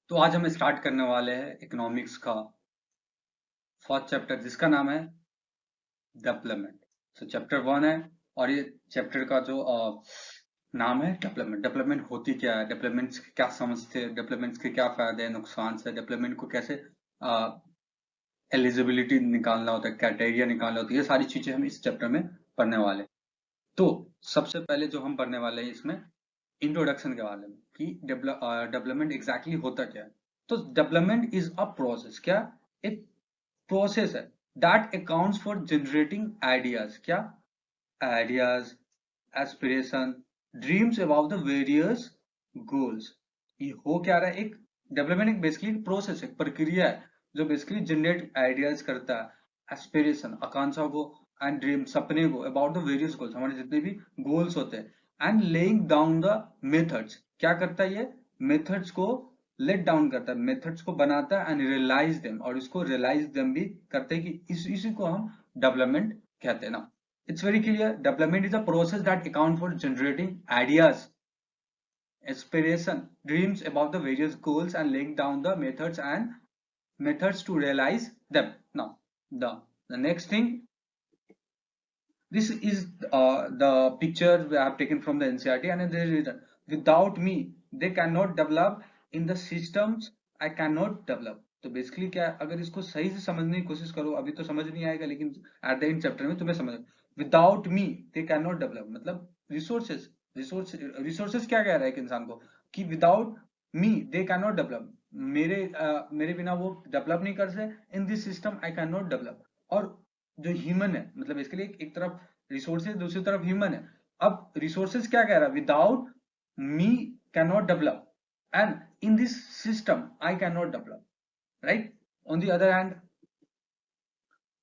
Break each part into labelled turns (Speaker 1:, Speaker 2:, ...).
Speaker 1: तो आज हम स्टार्ट करने वाले हैं इकोनॉमिक्स का फर्स्ट चैप्टर जिसका नाम है डेवलपमेंट। सो चैप्टर 1 है और ये चैप्टर का जो नाम है डेवलपमेंट। डेवलपमेंट होती क्या है, डेवलपमेंट्स क्या समझते हैं, डेवलपमेंट्स के क्या फायदे हैं, नुकसान है, डेवलपमेंट को कैसे एलिजिबिलिटी निकालना होता है, क्राइटेरिया निकालना होता है, ये सारी चीजें हम इस चैप्टर में पढ़ने वाले हैं। तो सबसे पहले जो हम पढ़ने वाले हैं इसमें इंट्रोडक्शन के बारे में कि डेवलपमेंट एग्जैक्टली होता क्या है। तो डेवलपमेंट इज अ प्रोसेस, क्या एक प्रोसेस है that accounts for generating ideas, क्या ideas, aspiration, dreams about the various goals. ये हो क्या रहा है, एक डेवलपमेंट एक बेसिकली प्रोसेस है, प्रक्रिया है जो बेसिकली जनरेट आइडियाज करता है, एस्पिरेशन आकांक्षा को, एंड ड्रीम सपने को, अबाउट द वेरियस गोल्स हमारे जितने भी गोल्स होते हैं, and laying down the methods. क्या करता है ये, मेथड्स को लेट डाउन करता है, मेथड्स को बनाता है, एंड रियलाइज देम, और इसको रियलाइज देम भी करते हैं कि इसी को हम डेवलपमेंट कहते हैं ना। It's very clear. Development is a process that account for generating ideas, aspiration, dreams about the various goals and laying down the methods to realize them. Now, the next thing. This is the picture we have taken from the NCERT, and there is written, without me, they cannot develop in the systems. I cannot develop. तो basically क्या है, अगर इसको सही से समझने की कोशिश करो, अभी तो समझ नहीं आएगा लेकिन एट द एंड चैप्टर में तुम्हें समझ, without me they can not develop, मतलब रिसोर्सेज, रिसोर्सेज क्या कह रहा है एक इंसान को कि without me they can not develop, मेरे बिना वो डेवलप नहीं कर सकते, in this system I can not develop. और जो ह्यूमन है, मतलब इसके लिए एक तरफ रिसोर्सेज, दूसरी तरफ ह्यूमन है। अब रिसोर्सेज क्या कह रहा है, without me can not develop, and in this system I can not develop, right. On the other hand,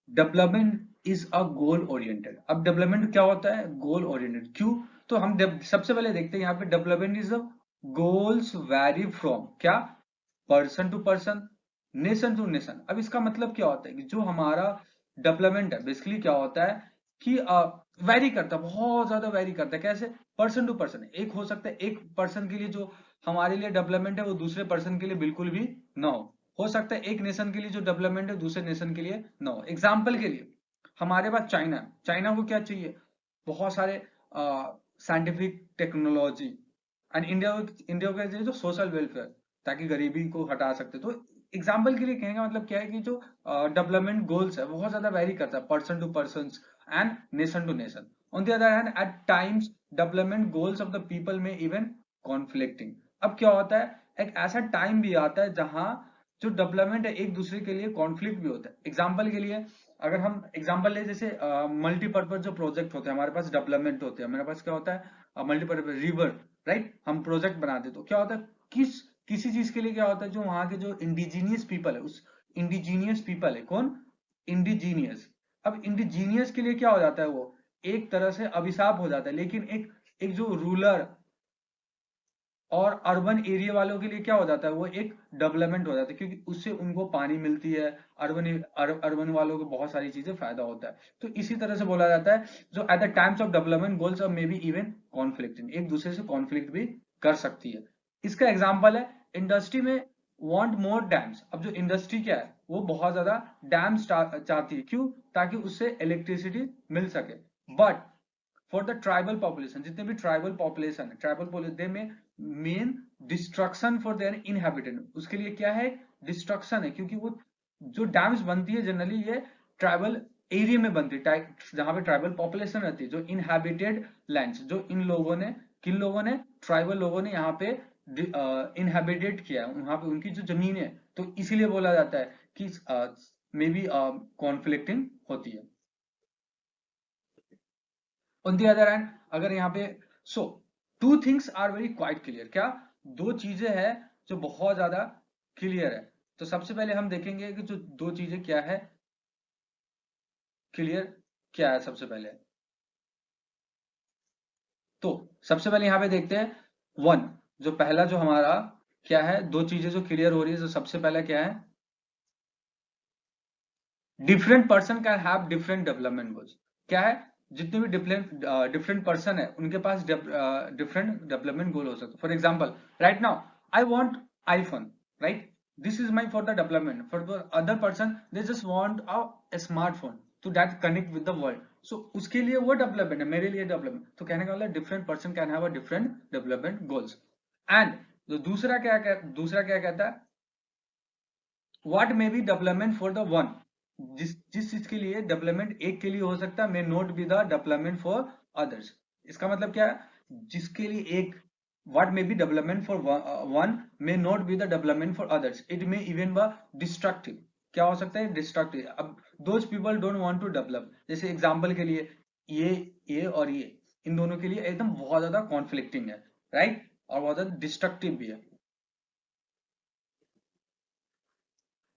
Speaker 1: development is a goal oriented. अब डेवलपमेंट क्या होता है, गोल ओरिएंटेड। क्यों, तो हम सबसे पहले देखते हैं यहाँ पे development is goals vary from, क्या, person to person, nation to nation. अब इसका मतलब क्या होता है कि जो हमारा डेवलपमेंट है बेसिकली क्या होता है कि वैरी करता है, बहुत ज्यादा वैरी करता है। कैसे, पर्सन टू पर्सन। एक हो सकता है एक पर्सन के लिए जो हमारे लिए डेवलपमेंट है वो दूसरे पर्सन के लिए बिल्कुल भी ना हो सकता है एक नेशन के लिए जो डेवलपमेंट है दूसरे नेशन के लिए ना हो। एग्जाम्पल के लिए हमारे पास चाइना है, चाइना को क्या चाहिए, बहुत सारे साइंटिफिक टेक्नोलॉजी, एंड इंडिया को चाहिए जो सोशल वेलफेयर, ताकि गरीबी को हटा सकते। तो एग्जाम्पल के लिए कहने का मतलब क्या है कि जो डेवलपमेंट गोल्स है बहुत ज्यादा वेरी करता है person to person and nation to nation. On the other hand, at times development goals of the people में इवन कॉन्फ्लिक्टिंग। अब क्या होता है, एक ऐसा टाइम भी आता है जहां जो डेवलपमेंट है एक दूसरे के लिए कॉन्फ्लिक्ट भी होता है। एग्जाम्पल के लिए अगर हम एग्जाम्पल ले, जैसे मल्टीपर्पज जो प्रोजेक्ट होते हैं हमारे पास, डेवलपमेंट होते हैं हमारे पास, क्या होता है मल्टीपर्पज रिवर, राइट, हम प्रोजेक्ट बनाते तो क्या होता है, किसी चीज के लिए क्या होता है, जो वहां के जो इंडिजीनियस पीपल है, उस इंडिजीनियस पीपल है, कौन, इंडिजीनियस। अब इंडिजीनियस के लिए क्या हो जाता है, वो एक तरह से अभिशाप हो जाता है। लेकिन एक एक जो रूलर और अर्बन एरिया वालों के लिए क्या हो जाता है, वो एक डेवलपमेंट हो जाता है, क्योंकि उससे उनको पानी मिलती है, अर्बन वालों को बहुत सारी चीजें फायदा होता है। तो इसी तरह से बोला जाता है जो at the times of development goals may be even conflicting, एक दूसरे से कॉन्फ्लिक्ट भी कर सकती है। इसका एग्जाम्पल है इंडस्ट्री में वांट मोर डैम्स। अब जो इंडस्ट्री क्या है वो बहुत ज्यादा डैम्स चाहती है, क्यों, ताकि उससे इलेक्ट्रिसिटी मिल सके। But for the tribal population, जितने भी ट्राइबल पॉपुलेशन है, ट्राइबल पॉपुलेशन में main destruction for their inhabitant, उसके लिए क्या है, डिस्ट्रक्शन है। क्योंकि वो जो डैम्स बनती है जनरली ये ट्राइबल एरिया में बनती है, जहां पे ट्राइबल पॉपुलेशन रहती है, जो इनहेबिटेड लैंड्स, जो इन लोगों ने, किन लोगों ने, ट्राइबल लोगों ने यहाँ पे इनहेबिटेड किया है, वहां पे उनकी जो जमीन है। तो इसीलिए बोला जाता है कि मे बी कॉन्फ्लिक्टिंग होती है। ऑन दी अदर हैंड, अगर यहाँ पे, so two things are very quite clear, क्या, दो चीजें हैं जो बहुत ज्यादा क्लियर है। तो सबसे पहले हम देखेंगे कि जो दो चीजें क्या है, क्लियर क्या है सबसे पहले। तो सबसे पहले यहाँ पे देखते हैं वन, जो पहला जो हमारा क्या है, दो चीजें जो क्लियर हो रही है, तो सबसे पहला क्या है, different person can have different development goals. क्या है, जितने भी डिफरेंट डिफरेंट पर्सन है उनके पास डिफरेंट डेवलपमेंट गोल हो सकते। For example, right now I want iPhone, right? This is my for the development. For the other person, they just want a smartphone to that connect with the world. So उसके लिए वो development है, मेरे लिए development. तो कहने का मतलब different person can have a different development goals. And तो दूसरा क्या कहता है, what may be development for the one. जिस चीज के लिए डेवलपमेंट एक के लिए हो सकता है, may not be the development for others. इसका मतलब क्या है, जिसके लिए एक what may be development for one may not be the development for others. It may even be destructive. क्या हो सकता है, डिस्ट्रक्टिव. अब those people don't want to develop. जैसे एग्जांपल के लिए ये और ये, इन दोनों के लिए एकदम बहुत ज्यादा कॉन्फ्लिक्टिंग है, राइट, और बहुत ज्यादा डिस्ट्रक्टिव भी है.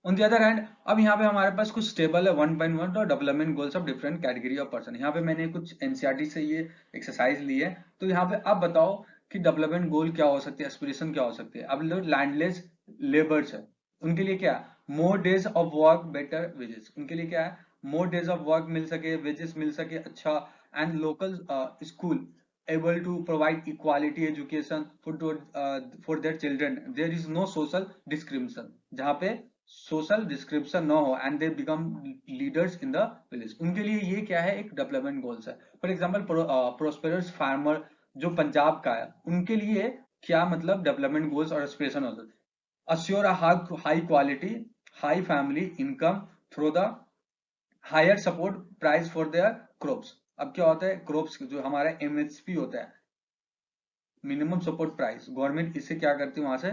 Speaker 1: ऑन द अदर हैंड, अब यहाँ पे हमारे पास कुछ टेबल है 1.1 और development goals of different category of person. यहाँ पे मैंने कुछ एनसीईआरटी से ये एक्सरसाइज ली है. तो यहाँ पे आप बताओ कि डेवलपमेंट गोल क्या हो सकती है, एस्पिरेशन क्या हो सकती है. अब लोग लैंडलेस लेबर्स है, उनके लिए क्या है, more days of work better wages. उनके लिए क्या है, मोर डेज ऑफ वर्क मिल सके, वेजेस मिल सके अच्छा, and local school able to provide equality education for their children. There is no social discrimination. जहाँ पे सोशल डिस्क्रिप्शन ना हो and they become leaders in the village. उनके लिए ये क्या है, एक डेवलपमेंट गोल्स है. फॉर एग्जांपल प्रोस्पेरस फार्मर जो पंजाब का है, उनके लिए क्या मतलब डेवलपमेंट गोल्स और एस्पिरेशन होता है, assure high quality high family income through the higher support price for their crops. अब क्या होता है, क्रॉप्स जो हमारा एमएसपी होता है, मिनिमम सपोर्ट प्राइस, गवर्नमेंट इससे क्या करती है, वहां से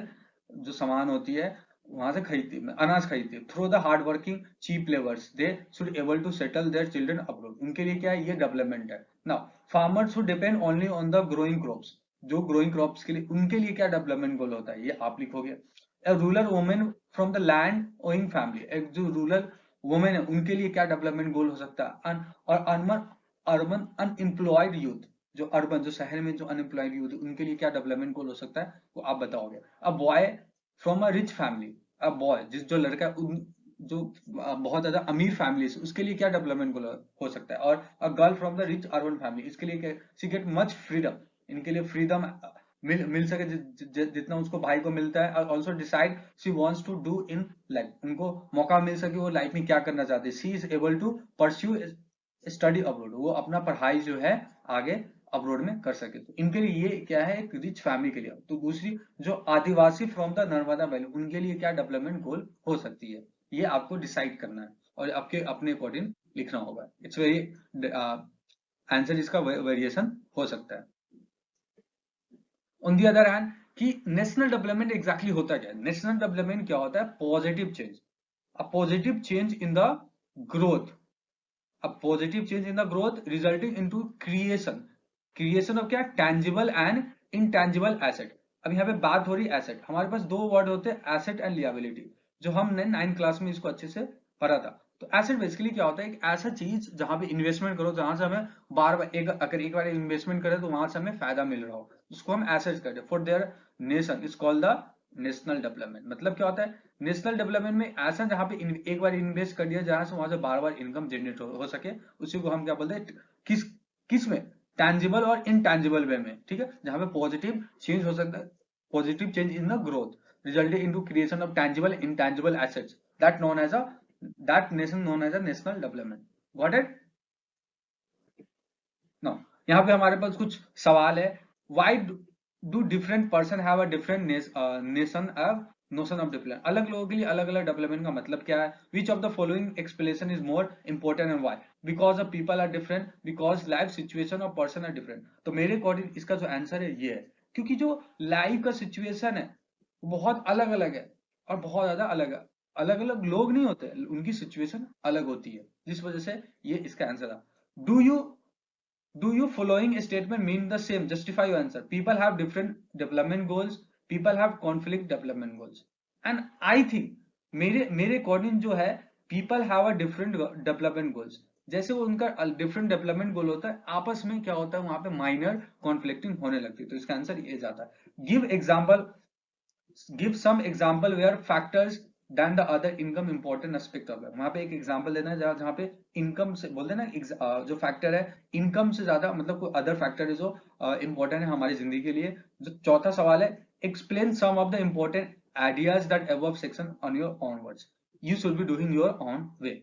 Speaker 1: जो सामान होती है वहां से खरीदती है, अनाज खरीदती है. Through the hard working cheap labours they should able to settle their children abroad. उनके लिए क्या है, ये डेवलपमेंट है. Now farmers should depend only on the growing crops. जो ग्रोइंग क्रॉप्स के लिए, उनके लिए क्या डेवलपमेंट गोल होता है, ये आप लिखोगे. A rural women from the land owing family, एक जो रूरल वुमेन है उनके लिए क्या डेवलपमेंट गोल हो सकता है. और अर्बन अनएम्प्लॉयड यूथ, जो अर्बन जो शहर में जो अनएम्प्लॉयड यूथ, उनके लिए क्या डेवलपमेंट गोल हो सकता है, वो आप बताओगे. अब boy from a rich family, a boy जो लड़का जो बहुत ज्यादा अमीर फैमिली है, उसके लिए क्या डेवलपमेंट गोल हो सकता है. और a girl from the rich urban family, इसके लिए शी गेट मच फ्रीडम. इनके लिए फ्रीडम मिल सके जितना उसको भाई को मिलता है. और also decide she wants to do in life, उनको मौका मिल सके वो लाइफ में क्या करना चाहते हैं. She is able to pursue study abroad, वो अपना पढ़ाई जो है आगे अब्रोड में कर सके. तो इनके लिए ये क्या है, एक रिच फैमिली के लिए. तो दूसरी जो आदिवासी फ्रॉम द नर्मदा वैली, उनके लिए क्या डेवलपमेंट गोल हो सकती है, ये आपको डिसाइड करना है और आपके अपने अकॉर्डिंग लिखना होगा. इट्स वेरी आंसर इसका वेरिएशन हो सकता है. ऑन दी अदर हैंड, कि नेशनल डेवलपमेंट एग्जैक्टली होता क्या है. नेशनल डेवलपमेंट क्या होता है, positive change, a positive change in the growth, a positive change in the growth resulting into creation of क्या, tangible and intangible asset. अब यहाँ पे बात हो रही है एसेट. हमारे पास दो वर्ड होते हैं, एसेट एंड लिएबिलिटी, जो हमने 9th क्लास में इसको अच्छे से पढ़ा था. तो एसेट बेसिकली क्या होता है, एक ऐसा चीज जहां पे इन्वेस्टमेंट करो, जहां से हमें बार बार अगर एक बार इन्वेस्टमेंट करें तो वहां से हमें फायदा मिल रहा हो, उसको हम एसेट कहते हैं. For their nation is called the national development. मतलब क्या होता है, नेशनल डेवलपमेंट में ऐसा जहां पे एक बार इन्वेस्ट कर दिया, जहां से वहां से बार बार इनकम जनरेट हो सके, उसी को हम क्या बोलते हैं, किस में, टैंजिबल और इनटैंजिबल वे में. ठीक है, जहां पे पॉजिटिव चेंज हो सकता है, positive change in the growth resulting into creation of tangible intangible assets that nation known as a national development. Got it. No, यहाँ पे हमारे पास कुछ सवाल है. Why do different person have a different nation of notion of development. अलग लोगों के लिए अलग अलग डेवलपमेंट का मतलब क्या है. Which of the following explanation is more important and why. Because of people are different, because life situation of person are different. तो मेरे अकॉर्डिंग इसका जो आंसर है ये है, क्योंकि जो लाइफ का सिचुएशन है बहुत अलग अलग है और बहुत ज्यादा अलग है. अलग अलग लोग नहीं होते, उनकी सिचुएशन अलग होती है, जिस वजह से ये इसका आंसर है. Do you following statement mean the same? Justify your answer. People have different development goals. People have conflict development goals. And I think मेरे अकॉर्डिंग जो है, people have a different development goals. जैसे वो उनका different development goal होता है, आपस में क्या होता है, वहां पे माइनर कॉन्फ्लिक्टिंग होने लगती है. तो इसका आंसर ये जाता है. Give some example where factors than the other income important aspect of life. वहां पे एक एग्जांपल देना है जहां पे इनकम से बोलते हैं ना, जो फैक्टर है इनकम से ज्यादा, मतलब कोई अदर फैक्टर है जो इंपॉर्टेंट है हमारी जिंदगी के लिए. जो चौथा सवाल है, explain some of the important ideas that above section on your own words. You should be doing your own way.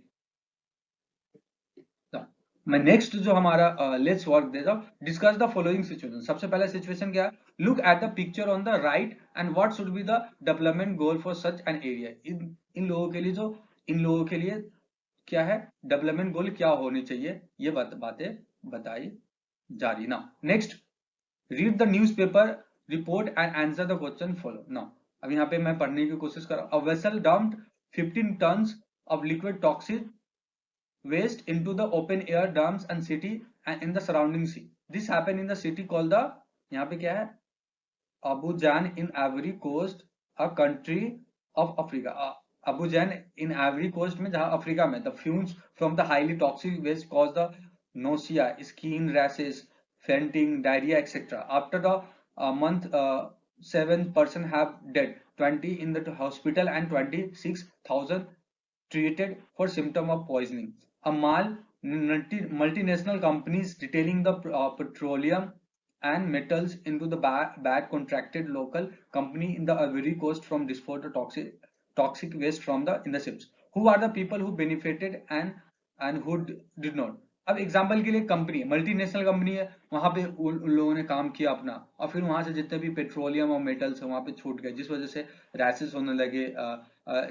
Speaker 1: मैं नेक्स्ट जो हमारा लेट्स वर्क देता हूं, डिस्कस द फॉलोइंग सिचुएशन। सबसे पहला सिचुएशन क्या है, look at the picture on the right and what should be the development goal for such an area. इन लोगों के लिए जो इन लोगों के लिए क्या है, डेवलपमेंट गोल क्या होनी चाहिए, ये बातें बताई जा रही ना। Next, read the newspaper report and answer the question follow ना। अब यहाँ पे मैं पढ़ने की कोशिश कर रहा हूँ। A vessel dumped 15 tons of liquid toxic waste into the open air dams and city and in the surrounding sea. This happened in the city called the, यहाँ पे क्या है, Abu Jan in Ivory Coast, a country of Africa. Abu Jan in Ivory Coast में, जहाँ Africa में, the fumes from the highly toxic waste cause the nausea, skin rashes, fainting, diarrhea, etc. After the month, 7% have died, 20 in the hospital and 26,000 treated for symptom of poisoning. A multinational companies detailing the petroleum and metals into the bad contracted local company in the Ivory Coast from dispose the toxic waste from the in the ships. Who are the people who benefited and who did not? अब example के लिए company है, multinational company है, वहां पे उन लोगों ने काम किया अपना, और फिर वहां से जितने भी पेट्रोलियम और मेटल्स है वहां पे छूट गए, जिस वजह से रैशेस होने लगे,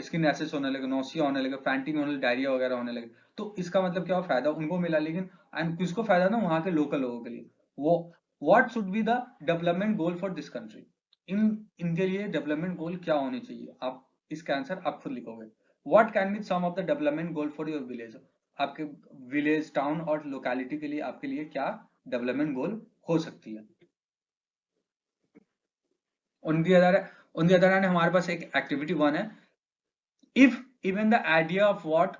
Speaker 1: स्किन रैशेस होने लगे, नोसिया होने लगे, फैंटिंग होने लगे, डायरिया वगैरह होने लगे। तो इसका मतलब क्या, फायदा उनको मिला, लेकिन एंड किसको फायदा ना, वहां के लोकल लोगों के लिए। वो what should be the development goal for this country, इनके लिए डेवलपमेंट गोल क्या होने चाहिए, आप इसका आंसर आप खुद लिखोगे। What can be some of the development goal for your village, आपके विलेज, टाउन और लोकेलिटी के लिए आपके लिए क्या डेवलपमेंट गोल हो सकती है। ऑन दी अदर हैंड हमारे पास एक एक्टिविटी 1 है, if even the idea of what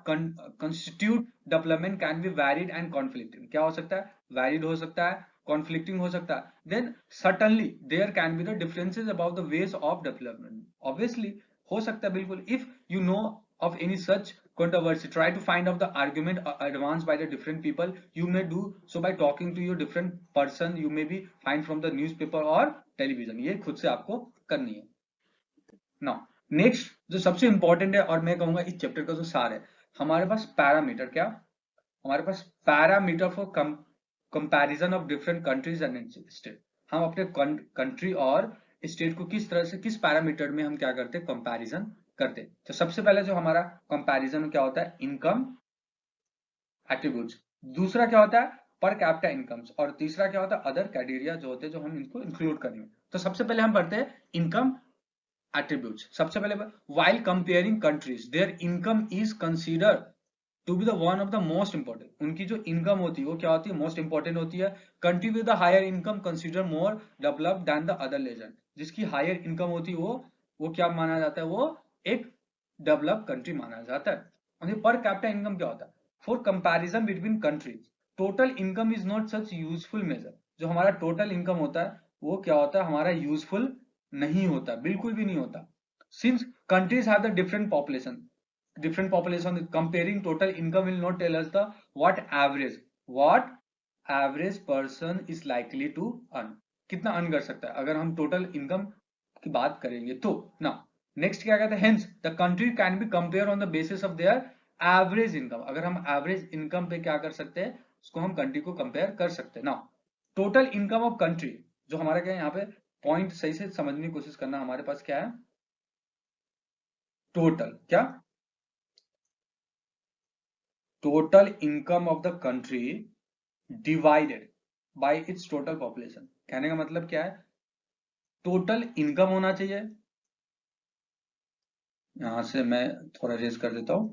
Speaker 1: constitute development can be varied and conflicting. क्या हो सकता है, varied हो सकता है, conflicting हो सकता है, then certainly there can be the differences about the ways of development. Obviously हो सकता है बिल्कुल। if you know of any such controversy, try to find out the argument advanced by the different people. You may do so by talking to your different person, you may be find from the newspaper or television. ये खुद से आपको करनी है। Now next जो सबसे important है और मैं कहूंगा इस चैप्टर का जो सार है, हमारे पास पैरामीटर, क्या हमारे पास parameter for comparison of different countries and state. हम अपने कंट्री और स्टेट को किस तरह से, किस पैरामीटर में हम क्या करते हैं, कंपैरिजन करते हैं। तो सबसे पहले जो हमारा कंपैरिजन क्या होता है, इनकम एट्रीब्यूट्स, दूसरा क्या होता है पर कैपिटा इनकम्स, और तीसरा क्या होता है अदर क्राइटेरिया जो होते हैं जो हम इनको इंक्लूड करेंगे। तो सबसे पहले हम पढ़ते हैं इनकम attributes। सबसे पहले while comparing countries their income is considered to be the one of the most important, उनकी जो इनकम होती है वो क्या होती है, मोस्ट इंपॉर्टेंट होती है। Country with the higher income consider more developed than the other region, जिसकी हायर इनकम होती है वो क्या माना जाता है, वो एक डेवलप कंट्री माना जाता है। पर कैपिटा इनकम क्या होता है, for comparison between countries total income is not such useful measure. जो हमारा टोटल इनकम होता है वो क्या होता है, हमारा यूजफुल नहीं होता, बिल्कुल भी नहीं होता। Since countries have the different population comparing total income will not tell us the what average person is likely to earn, कितना अर्न कर सकता है अगर हम टोटल इनकम की बात करेंगे तो ना। नेक्स्ट क्या कहते हैं, hence the country can be compare on the basis of their average income. अगर हम एवरेज इनकम पे क्या कर सकते हैं, उसको हम कंट्री को कंपेयर कर सकते हैं ना। टोटल इनकम ऑफ कंट्री, जो हमारा क्या है यहाँ पे पॉइंट सही से समझने की कोशिश करना, हमारे पास क्या है, टोटल क्या, total income of the country divided by it's total population. कहने का मतलब क्या है, टोटल इनकम होना चाहिए, यहां से मैं थोड़ा रेज कर देता हूं,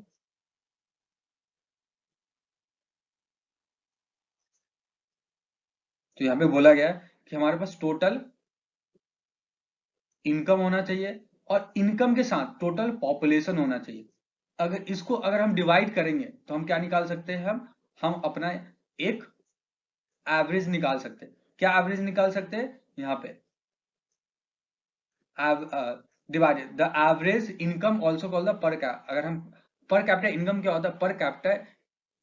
Speaker 1: तो यहां पे बोला गया है कि हमारे पास टोटल इनकम होना चाहिए और इनकम के साथ टोटल पॉपुलेशन होना चाहिए। अगर हम डिवाइड करेंगे तो हम क्या निकाल सकते हैं, हम अपना एक एवरेज निकाल सकते हैं। क्या एवरेज निकाल सकते हैं, यहाँ पे divided the average income also called the पर कैप। अगर हम पर कैपिटा इनकम क्या होता है, पर कैपिटा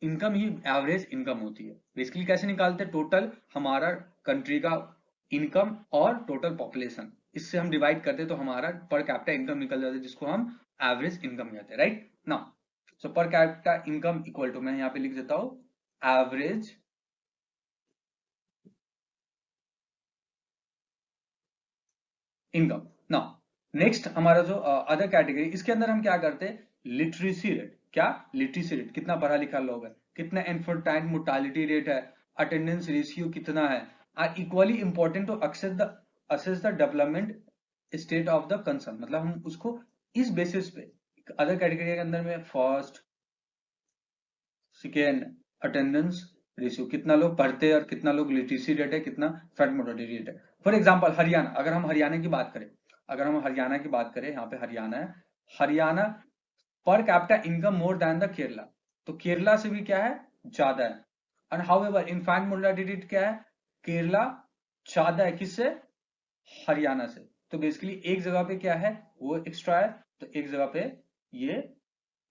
Speaker 1: इनकम ही एवरेज इनकम होती है। बेसिकली कैसे निकालते हैं, टोटल हमारा कंट्री का इनकम और टोटल पॉपुलेशन इससे हम डिवाइड करते तो हमारा पर कैपिटा इनकम निकल जाता है, जिसको हम एवरेज इनकम कहते हैं, राइट नाउ। सो पर कैपिटा इनकम इक्वल टू, मैं यहाँ पे लिख देता हूं, एवरेज इनकम। नाउ नेक्स्ट हमारा जो अदर कैटेगरी, इसके अंदर हम क्या करते हैं, लिटरेसी रेट। क्या लिटरेसी रेट, कितना पढ़ा लिखा लोग है, कितना इन्फेंटाइल मोर्टालिटी रेट है, अटेंडेंस रेशियो कितना है, are equally important to assess the development state of the concern. मतलब हम उसको इस बेसिस पे अदर कैटेगरी के अंदर में फर्स्ट सेकेंड अटेंडेंस रेशियो, कितना लोग पढ़ते हैं और कितना लोग लिटरेसी रेट है, कितना फ्रंट मोर्टालिटी रेट है। फॉर एग्जांपल हरियाणा, अगर हम हरियाणा की बात करें, यहाँ पे हरियाणा है, हरियाणा पर capita income more than the Kerala, तो केरला से भी क्या है, ज्यादा है। एंड हाउएवर इनफैंट मोर्टालिटी रेट क्या है, केरला ज्यादा है किससे, हरियाणा से। तो बेसिकली एक जगह पे क्या है, वो एक्स्ट्रा है, तो एक जगह पे ये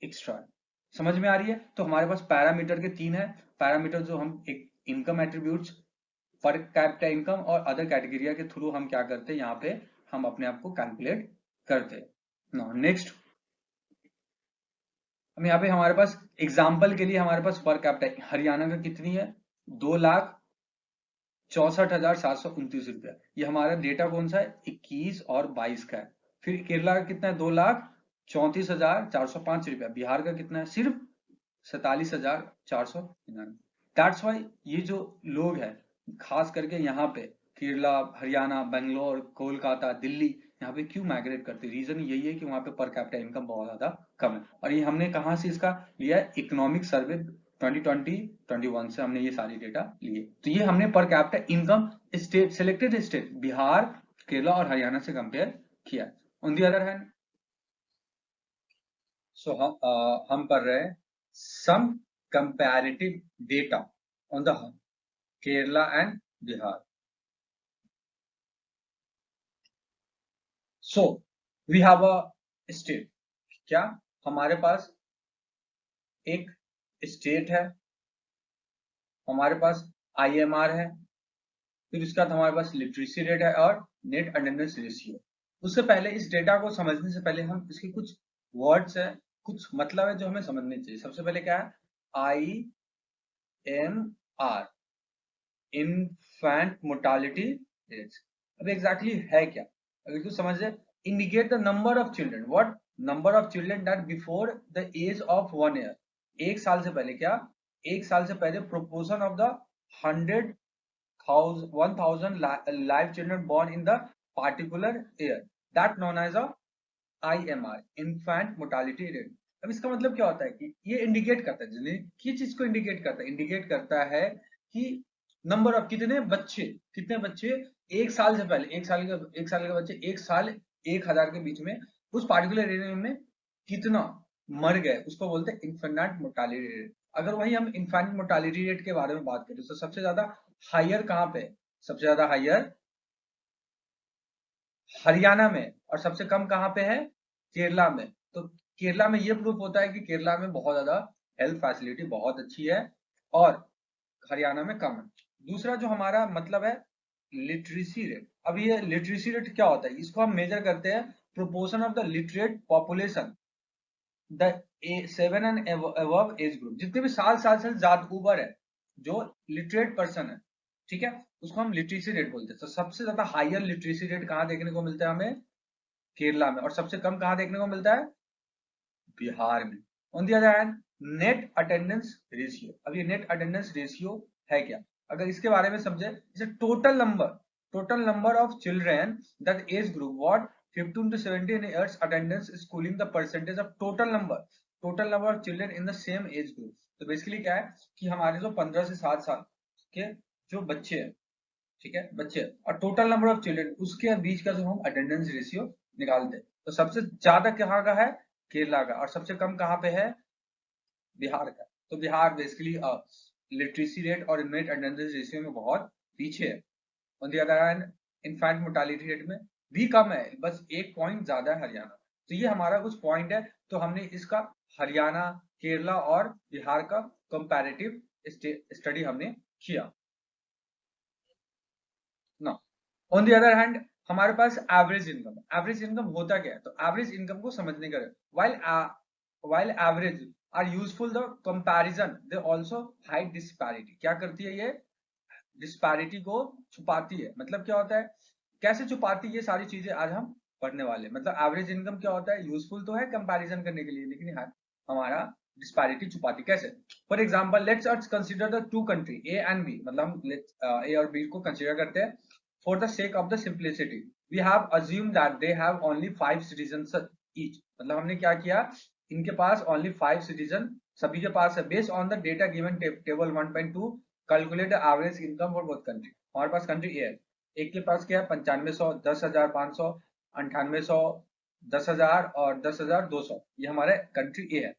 Speaker 1: एक्स्ट्रा है। समझ में आ रही है। तो हमारे पास पैरामीटर के 3 है, पैरामीटर जो हम एक इनकम एट्रीब्यूट्स, पर कैपिटा इनकम और अदर कैटेगरी के थ्रू हम क्या करते हैं, यहाँ पे हम अपने आप को कैलकुलेट करते हैं। नेक्स्ट हम यहाँ पे हमारे पास एग्जाम्पल के लिए हमारे पास पर कैपिटा हरियाणा का कितनी है, 2,64,729 रुपया। ये हमारा डेटा कौन सा है, 21 और 22 का है। फिर केरला का कितना है, 2,34,405 रुपया। बिहार का कितना है, सिर्फ 47,499। दैट्स वाई ये जो लोग हैं, खास करके यहाँ पे केरला, हरियाणा, बेंगलोर, कोलकाता, दिल्ली, यहाँ पे क्यों माइग्रेट करते हैं, रीजन यही है कि वहां पे पर कैपिटा इनकम बहुत ज्यादा कम है। और ये हमने कहाँ से इसका लिया है, इकोनॉमिक सर्वे 2020-21 से हमने ये सारी डेटा लिए। तो ये हमने per capita income state, selected state Bihar, Kerala और हरियाणा से कंपेयर किया। On the other hand, so हम कर रहे हैं some comparative data on the Kerala and Bihar. So we have a state, क्या हमारे पास एक स्टेट है, हमारे पास आईएमआर है, फिर उसके बाद हमारे पास लिटरेसी रेट है और नेट अटेंडेंस रेशियो। उससे पहले इस डेटा को समझने से पहले हम इसके कुछ वर्ड्स है, कुछ मतलब है जो हमें समझने चाहिए। सबसे पहले क्या है, I M R, infant mortality rates. अब एग्जैक्टली है क्या, अगर कुछ समझ जाए, indicate the number of children, what number of children that before the age of 1 year, 1 साल से पहले, क्या 1 साल से पहले proportion of the 1,000 live children born in the particular year, that known as a IMR, infant mortality rate। अब इसका मतलब क्या होता है कि ये इंडिकेट करता है, किस चीज को इंडिकेट करता है, इंडिकेट करता है कि नंबर ऑफ कितने बच्चे 1 साल से पहले, 1 साल के बच्चे 1 साल 1,000 के बीच में उस पार्टिकुलर एरिया में कितना मर गए, उसको बोलते हैं इन्फेंट मोर्टालिटी रेट। अगर वही हम इन्फेंट मोर्टालिटी रेट के बारे में बात करें तो सबसे ज्यादा हायर कहाँ पे, सबसे ज्यादा हायर हरियाणा में, और सबसे कम कहाँ पे है, केरला में। तो केरला में ये प्रूफ होता है कि केरला में बहुत ज्यादा हेल्थ फैसिलिटी बहुत अच्छी है और हरियाणा में कम है। दूसरा जो हमारा मतलब है लिटरेसी रेट। अब ये लिटरेसी रेट क्या होता है, इसको हम मेजर करते हैं proportion of the literate population the 7 and above age group, जितने भी साल से ज्यादा ऊपर है जो लिटरेट पर्सन है, ठीक है, उसको हम लिटरेसी रेट बोलते हैं। तो सबसे ज्यादा हायर लिटरेसी रेट कहाँ देखने को मिलता है हमें, केरला में, और सबसे कम कहाँ देखने को मिलता है, बिहार में। On the other hand, net attendance ratio. अब ये नेट अटेंडेंस रेशियो है क्या, अगर इसके बारे में समझे, जैसे total number of children that age group what 15 to 17 years attendance schooling, the percentage of total number of children in the same age group। तो बेसिकली क्या है कि हमारे जो 15 से 7 साल के जो बच्चे हैं, ठीक है, बच्चे और टोटल नंबर ऑफ चिल्ड्रन, उसके बीच का जो हम अटेंडेंस रेशियो निकालते हैं, तो सबसे ज्यादा कहाँ का है, केरला का, और सबसे कम कहाँ पे है, बिहार का। तो बिहार बेसिकली लिटरेसी रेट और नेट अटेंडेंस रेशियो में बहुत पीछे है। On the other hand, इनफैंट mortality rate में भी कम है, बस 1 पॉइंट ज्यादा है हरियाणा। तो ये हमारा कुछ पॉइंट है, तो हमने इसका हरियाणा, केरला और बिहार का कंपैरेटिव स्टडी हमने किया ना। ऑन द अदर हैंड हमारे पास एवरेज इनकम होता क्या है, तो एवरेज इनकम को समझने का while average are useful the comparison they also hide disparity। क्या करती है ये, डिस्पैरिटी को छुपाती है। मतलब क्या होता है, कैसे छुपाती है, ये सारी चीजें आज हम पढ़ने वाले। मतलब एवरेज इनकम क्या होता है, यूजफुल तो है कंपैरिजन करने के लिए, लेकिन हमारा डिस्पैरिटी छुपाती कैसे। For example let's us consider the two country A and B, मतलब हम ए और बी को कंसीडर करते हैं for the sake of the simplicity. We have assume that they have only 5 citizens each. मतलब हमने क्या किया, इनके पास ओनली 5 सिटीजन सभी के पास है। Based on the data given table 1.2 calculate the average income for both country. हमारे पास कंट्री ए है, एक के पास क्या है 9500, 10,500, 9800, 10,000 और 10,200, ये हमारे कंट्री ए है।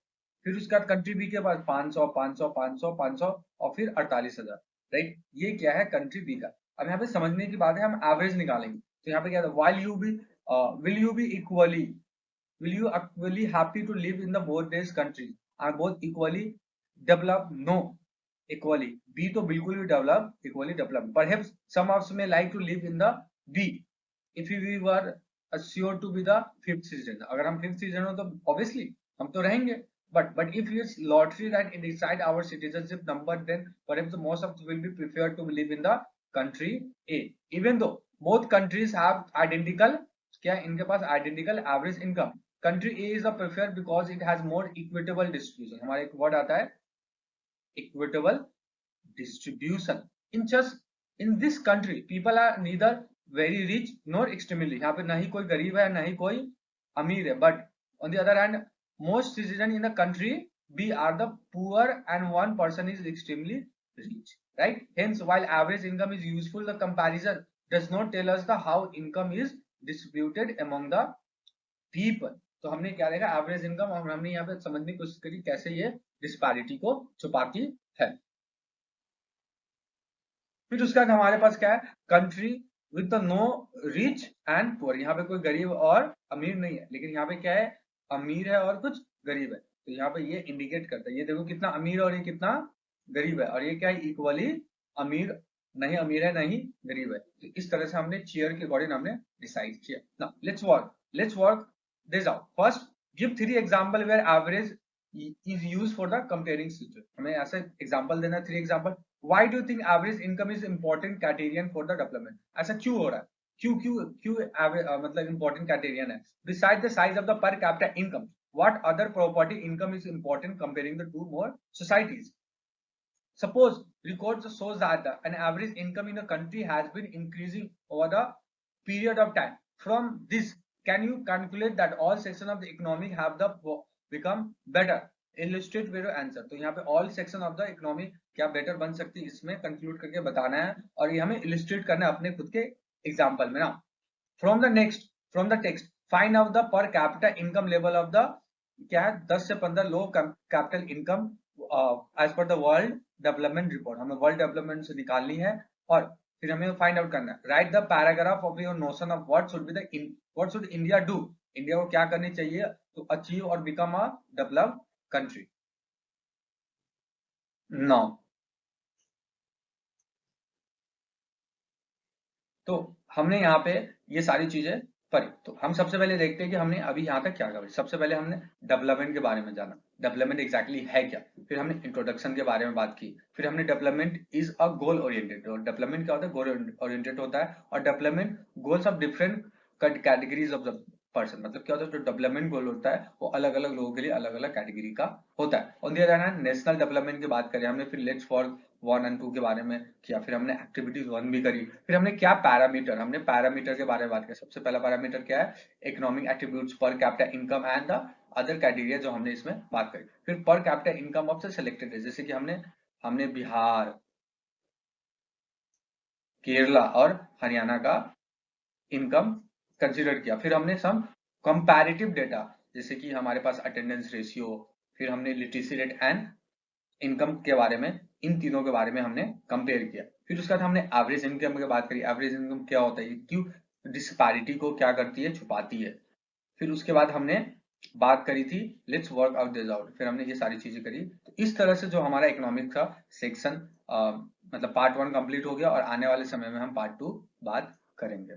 Speaker 1: फिर उसके बाद कंट्री बी के पास 500, 500, 500, 500 और फिर 48,000, राइट। ये क्या है कंट्री बी का। अब यहाँ पे समझने की बात है, हम एवरेज निकालेंगे। तो यहाँ पे क्या है, will you be equally will you equally happy to live in the both these countries, are both equally developed? No, equally B तो बिल्कुल भी developed, equally developed। Perhaps some of us may like to live in the B if we were assured to be the fifth citizen। अगर हम fifth citizen हो तो obviously हम तो रहेंगे, but if it's lottery that decide our citizenship number, then perhaps most of us will be preferred to live in the country A, even though both countries have identical, क्या इनके पास identical average income। Country A is preferred because it has more equitable distribution. हमारा एक word आता है equitable distribution. In this country people are neither very rich nor extremely. यहाँ पे ना ही कोई गरीब है ना ही कोई अमीर है। But on the other hand most citizen in the country B are the poor and one person is extremely rich, right. Hence while average income is useful, the comparison does not tell us the how income is distributed among the people. तो हमने क्या देखा, average income, और हमने यहाँ पे समझने की कोशिश करी कैसे ये डिस्पैरिटी को छुपाती है। फिर उसके बाद हमारे पास क्या है, country with the no rich and poor. यहाँ पे कोई गरीब और अमीर नहीं है, लेकिन यहाँ पे क्या है, अमीर है और कुछ गरीब है। तो यहाँ पे ये इंडिकेट करता है, ये देखो कितना अमीर और ये कितना गरीब है, और ये क्या है इक्वली अमीर, नहीं अमीर है नहीं गरीब है। तो इस तरह से हमने चेयर के अकॉर्डिंग हमने डिसाइड किया। Now let's work this out। First, give 3 example where average is used for the comparing situation। हमें ऐसा एग्जांपल देना, 3 example. Why do you think average income is important criterion for the development? ऐसा क्यों हो रहा है, क्यों मतलब important criterion है। Besides the size of the per capita income, what other property income is important comparing the two more societies? Suppose records shows that an average income in a country has been increasing over the period of time। From this, can you calculate that all section of the economy have the become better? Illustrate with your answer। तो यहाँ पे all section of the economy क्या better बन सकती है, इसमें conclude करके बताना है, और ये हमें illustrate करना है अपने खुद के example में ना। From the text find out the per capita income level of the, क्या है 10 से 15 low capital income as per the world development report. हमें वर्ल्ड डेवलपमेंट से निकालनी है, और फिर हमें फाइंड आउट करना है। Write the paragraph of your notion of what should be the what should India do. India को क्या करनी चाहिए टू अचीव और become a developed country. No, तो हमने यहाँ पे ये सारी चीजें पढ़ी। तो हम सबसे पहले देखते हैं कि हमने अभी यहाँ तक क्या कहा। सबसे पहले हमने डेवलपमेंट के बारे में जाना, डेवलपमेंट एग्जैक्टली है क्या। फिर हमने इंट्रोडक्शन के बारे में बात की। फिर हमने development is a goal oriented, और डेवलपमेंट क्या होता है, गोल ओरिएंटेड होता है। और development goals of different categories of the person. मतलब क्या होता है, जो डेवलपमेंट गोल होता है वो अलग अलग लोगों के लिए अलग अलग कैटेगरी का होता है। On the other hand national development की बात करें हमने, फिर लेट्स फॉर 1 और 2 के बारे में किया। फिर हमने एक्टिविटीज 1 भी करी। फिर हमने क्या पैरामीटर, हमने पैरामीटर के बारे में बात किया। सबसे पहला पैरामीटर क्या है, इकोनॉमिक एट्रीब्यूट्स पर capita income and the other criteria जो हमने इसमें बात करी। फिर पर कैपिटा इनकम ऑफ से सिलेक्टेड है, जैसे कि हमने बिहार, केरला और हरियाणा का इनकम कंसीडर किया। फिर हमने सम कंपैरेटिव डेटा, जैसे कि हमारे पास अटेंडेंस रेशियो, फिर हमने लिटरेसी रेट एंड इनकम के बारे में, इन तीनों के बारे में हमने कंपेयर किया। फिर उसके बाद हमने एवरेज इनकम की बात करी। एवरेज इनकम क्या होता है, क्यों डिस्पैरिटी को क्या करती है, छुपाती है। फिर उसके बाद हमने बात करी थी let's work out this out. फिर हमने ये सारी चीजें करी। तो इस तरह से जो हमारा इकोनॉमिक्स का सेक्शन मतलब पार्ट 1 कंप्लीट हो गया, और आने वाले समय में हम पार्ट 2 बात करेंगे।